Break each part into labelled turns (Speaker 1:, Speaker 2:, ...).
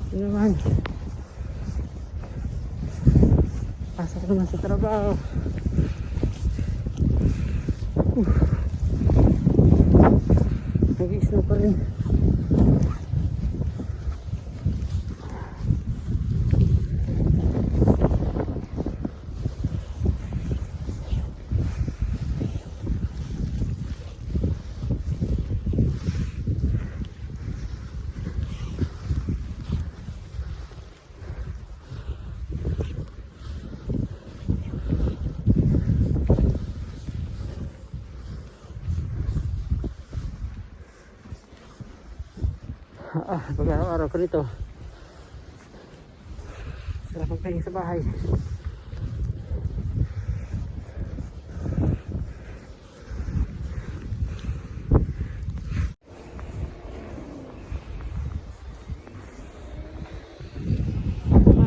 Speaker 1: Yun naman. Pasok naman sa trabaho. Nag-i-snow pa rin. Pag araw-araw ko nito, sarap magpahinga sa bahay.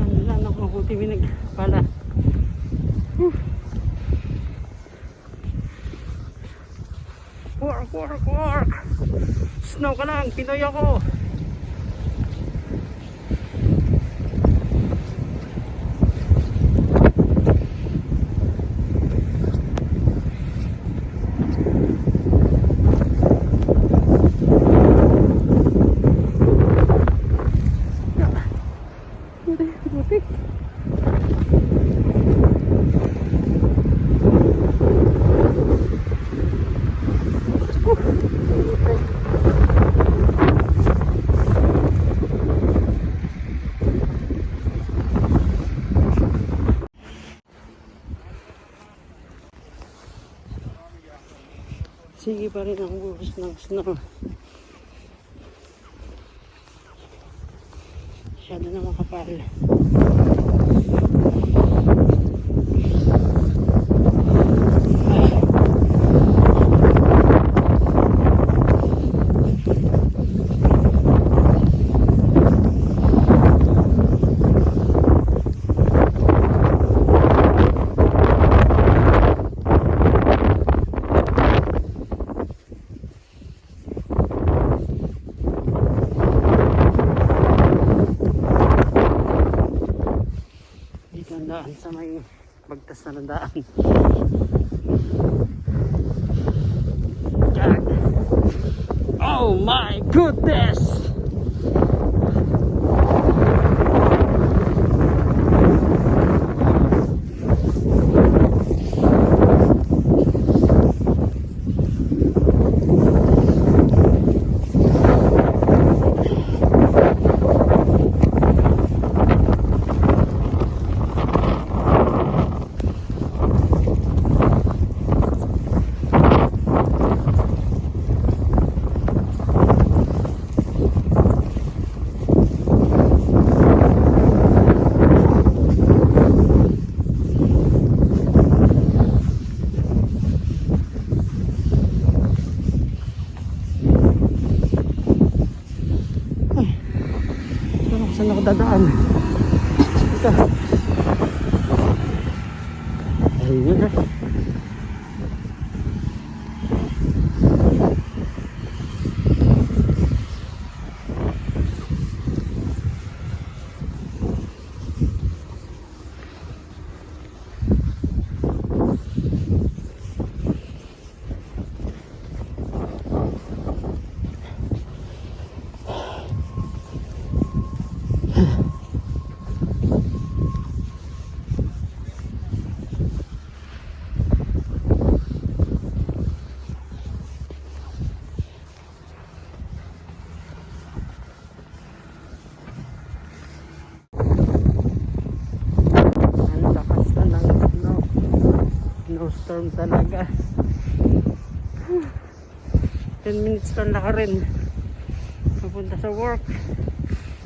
Speaker 1: Nilalang ko mabuti minag pala. Work! Snow ka lang, Pinoy ako. Sige pa rin ang buhos ng snow. Masyado na makapal. Daan sa may bagtas na daan. Oh my goodness! Saan ako dadaan? Ito. Ayun na. Snowstorm talaga. 10 minutes lang naka rin papunta sa work.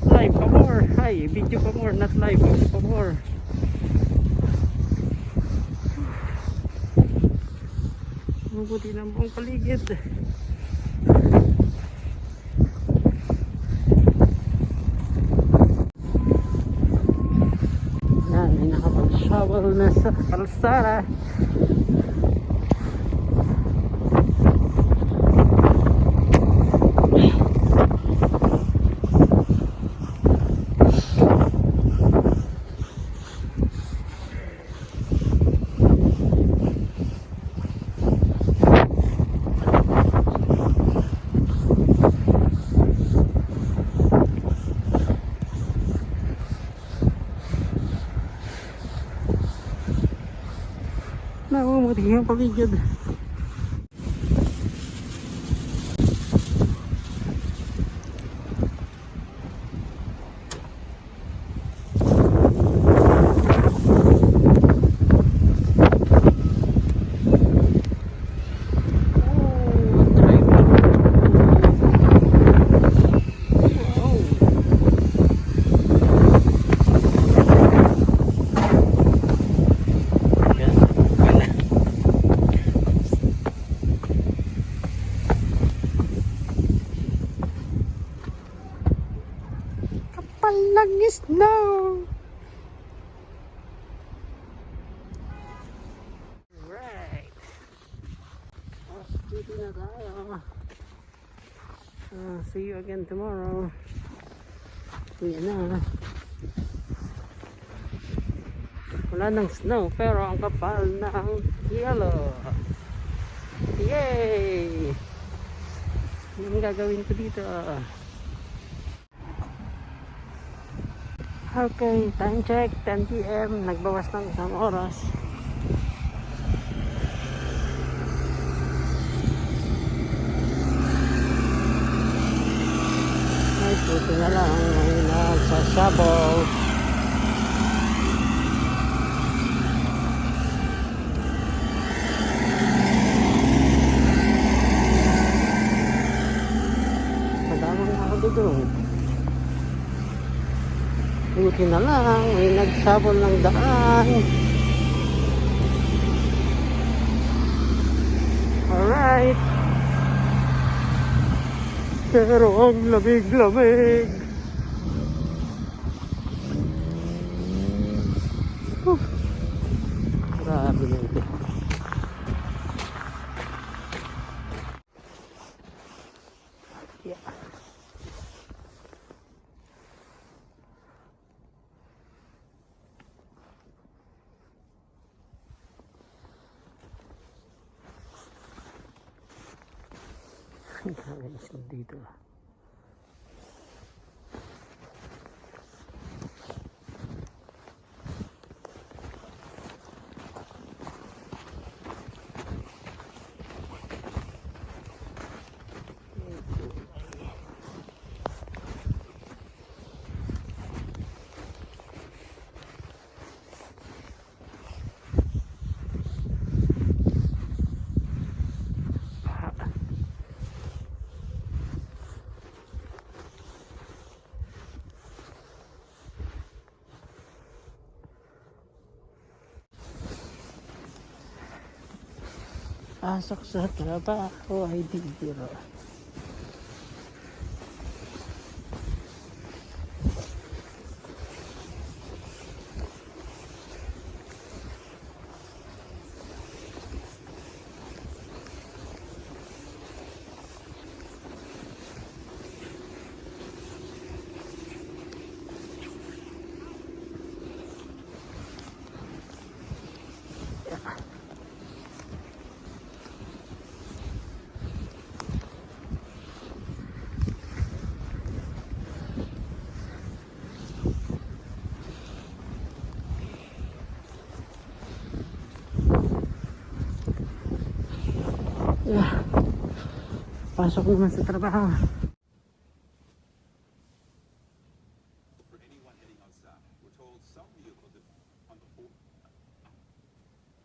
Speaker 1: Live pa more. Ay, video pa more, not live, video pa more. Mabuti ng buong paligid. Yan, may nakapag-shovel na sa kalsada. yung pamilya. Lang snow. Right. Dito na tayo. See you again tomorrow. Yan na. Wala ng snow pero ang kapal ng yellow. Yay! Yung gagawin ko dito. Okay, time check, 10 PM. Nagbawas ng isang oras. Ay, puti na lang. Ay, nagsasabaw. Madamang ako dito. Buti na lang, may nagsabol ng daan. Alright. Pero ang lamig-lamig. Grabe na ito. Yeah. Guys, dito. Pasok sa trabaho ay bibiro. Yeah. Pasok naman sa trabaho.
Speaker 2: For anyone heading outside, we're told some vehicles on the floor.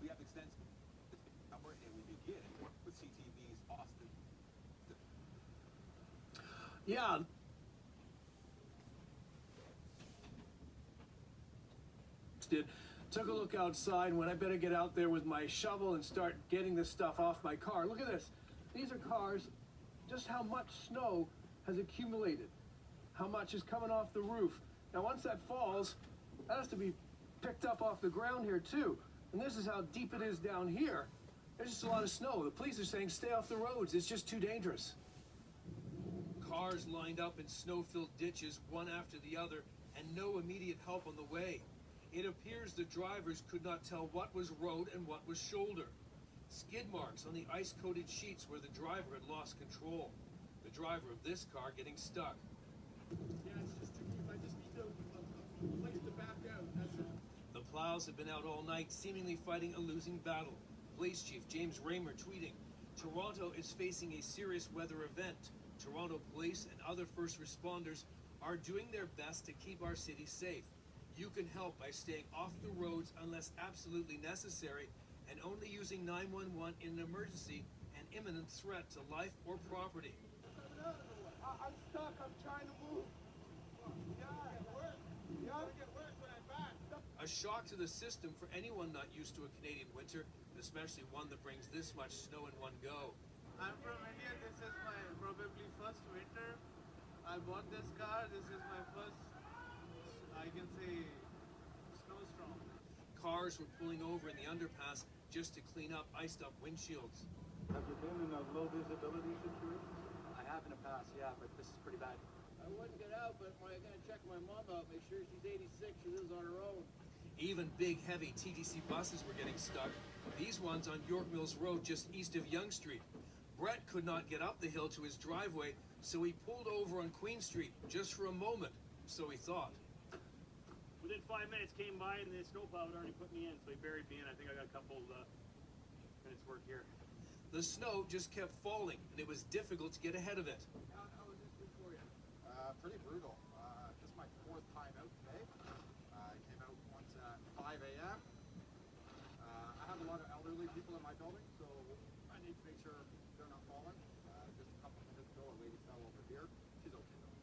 Speaker 2: We have extensive number, and we begin with CTV's Austin. Yeah. Took a look outside when I better get out there with my shovel and start getting this stuff off my car. Look at this. These are cars. Just how much snow has accumulated. How much is coming off the roof. Now once that falls, that has to be picked up off the ground here too. And this is how deep it is down here. There's just a lot of snow. The police are saying stay off the roads. It's just too dangerous. Cars lined up in snow-filled ditches, one after the other, and no immediate help on the way. It appears the drivers could not tell what was road and what was shoulder. Skid marks on the ice-coated sheets where the driver had lost control. The driver of this car getting stuck. Yeah, it's just too deep. I just need a place to back out. That's it. The plows have been out all night, seemingly fighting a losing battle. Police Chief James Raymer tweeting, Toronto is facing a serious weather event. Toronto Police and other first responders are doing their best to keep our city safe. You can help by staying off the roads unless absolutely necessary and only using 911 in an emergency and imminent threat to life or property.
Speaker 3: I'm stuck. I'm trying to move.
Speaker 2: A shock to the system for anyone not used to a Canadian winter, especially one that brings this much snow in one go.
Speaker 3: I'm from India. This is my probably first winter. I bought this car. This is my first, I can say, snowstorm.
Speaker 2: Cars were pulling over in the underpass just to clean up iced up windshields.
Speaker 3: Have you been in a low visibility situation?
Speaker 4: I have in the past, yeah, but this is pretty bad.
Speaker 5: I wouldn't get out, but I gotta check my mom out, make sure she's 86, she lives on her own.
Speaker 2: Even big, heavy TTC buses were getting stuck. These ones on York Mills Road just east of Yonge Street. Brett could not get up the hill to his driveway, so he pulled over on Queen Street just for a moment, so he thought.
Speaker 6: Within 5 minutes came by and the snowplow had already put me in, so he buried me in. I think I got a couple minutes work here.
Speaker 2: The snow just kept falling, and it was difficult to get ahead of it.
Speaker 5: How was this week for you?
Speaker 4: Pretty brutal. This is my 4th time out today. I came out once at 5 a.m. I have a lot of elderly people in my building, so I need to make sure they're not falling. Just a couple minutes ago, a lady fell over here. She's okay though.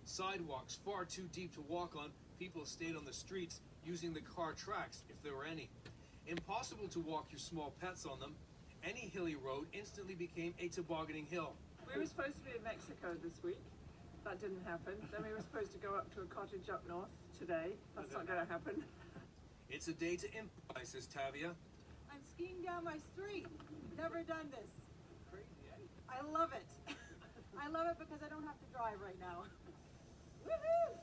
Speaker 2: Sidewalks far too deep to walk on, people stayed on the streets using the car tracks, if there were any. Impossible to walk your small pets on them. Any hilly road instantly became a tobogganing hill.
Speaker 7: We were supposed to be in Mexico this week. That didn't happen. Then we were supposed to go up to a cottage up north today. That's not going to happen.
Speaker 2: It's a day to improvise, says Tavia.
Speaker 8: I'm skiing down my street. Never done this.
Speaker 5: Crazy, eh?
Speaker 8: I love it. I love it because I don't have to drive right now. Woohoo!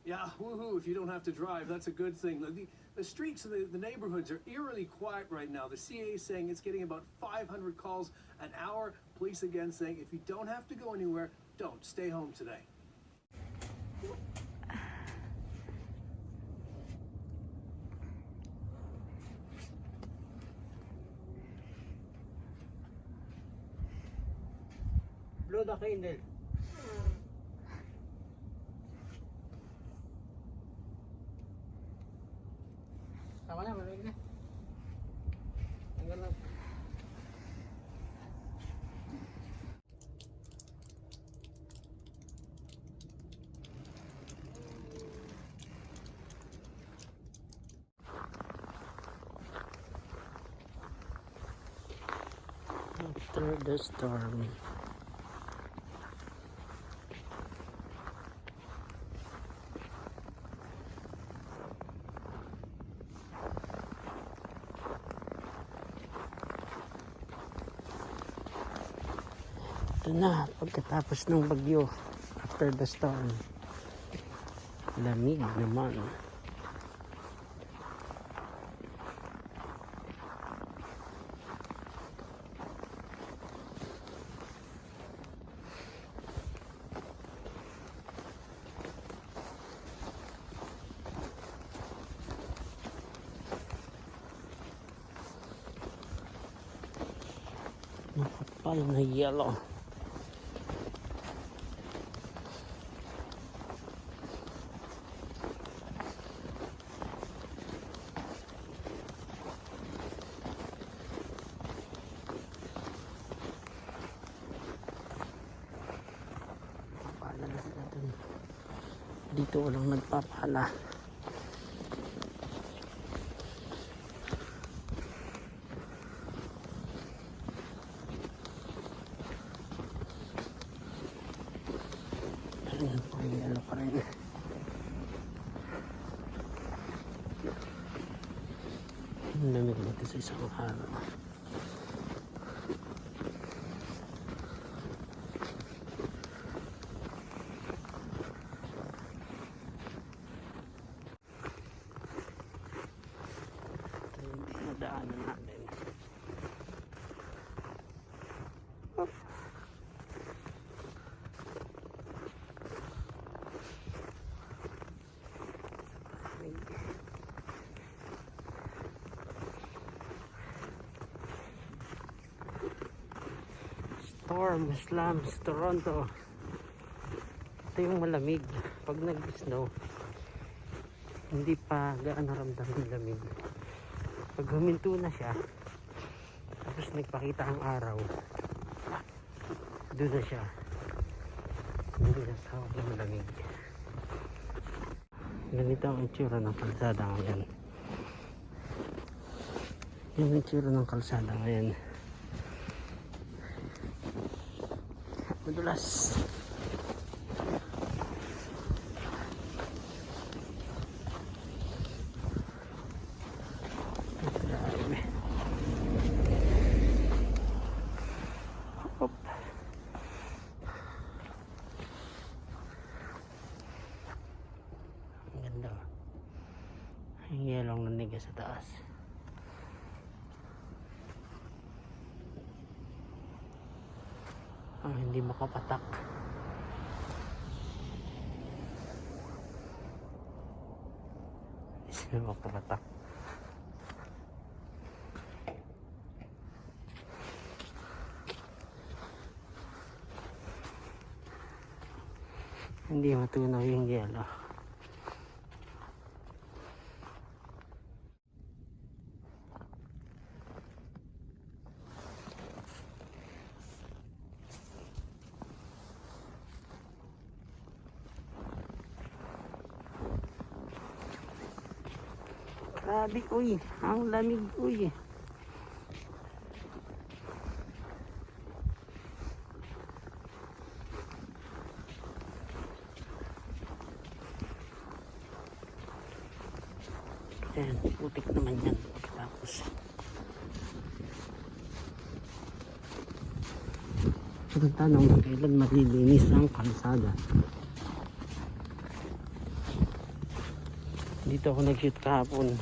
Speaker 2: Yeah, woohoo, if you don't have to drive, that's a good thing. The streets of the neighborhoods are eerily quiet right now. The CA is saying it's getting about 500 calls an hour. Police again saying if you don't have to go anywhere, don't. Stay home today.
Speaker 1: Blow the candle. Tama na, malamig na. Hanggang lang. After the storm. Ito na, pagkatapos ng bagyo, after the storm. Lamig naman. Makapal na yellow. Dito walang nagpapala. Ayun, pangiyalo pa rin. Lamig natin sa isang araw. Daanan natin. farm, SLAMS, Toronto. Ito yung malamig. Pag nag-snow, hindi pa gaano ramdam yung lamig. Pag huminto na siya, tapos nagpakita ang araw, doon na siya. Hindi na tawag na malamig. Ganito ang itsura ng kalsada ngayon. Yan ang itsura ng kalsada ngayon. Madulas. Grabe. Hop. Ang ganda. Ang yelong naniga sa taas. Hindi makapatak. Hindi makapatak. Hindi matunaw yung yelo. Grabe, uy, ang lamig, uy. Ayan, putik naman yan. Tapos ang tanong, kailan malilinis ang kalsada? Dito ako nag-shoot kahapon.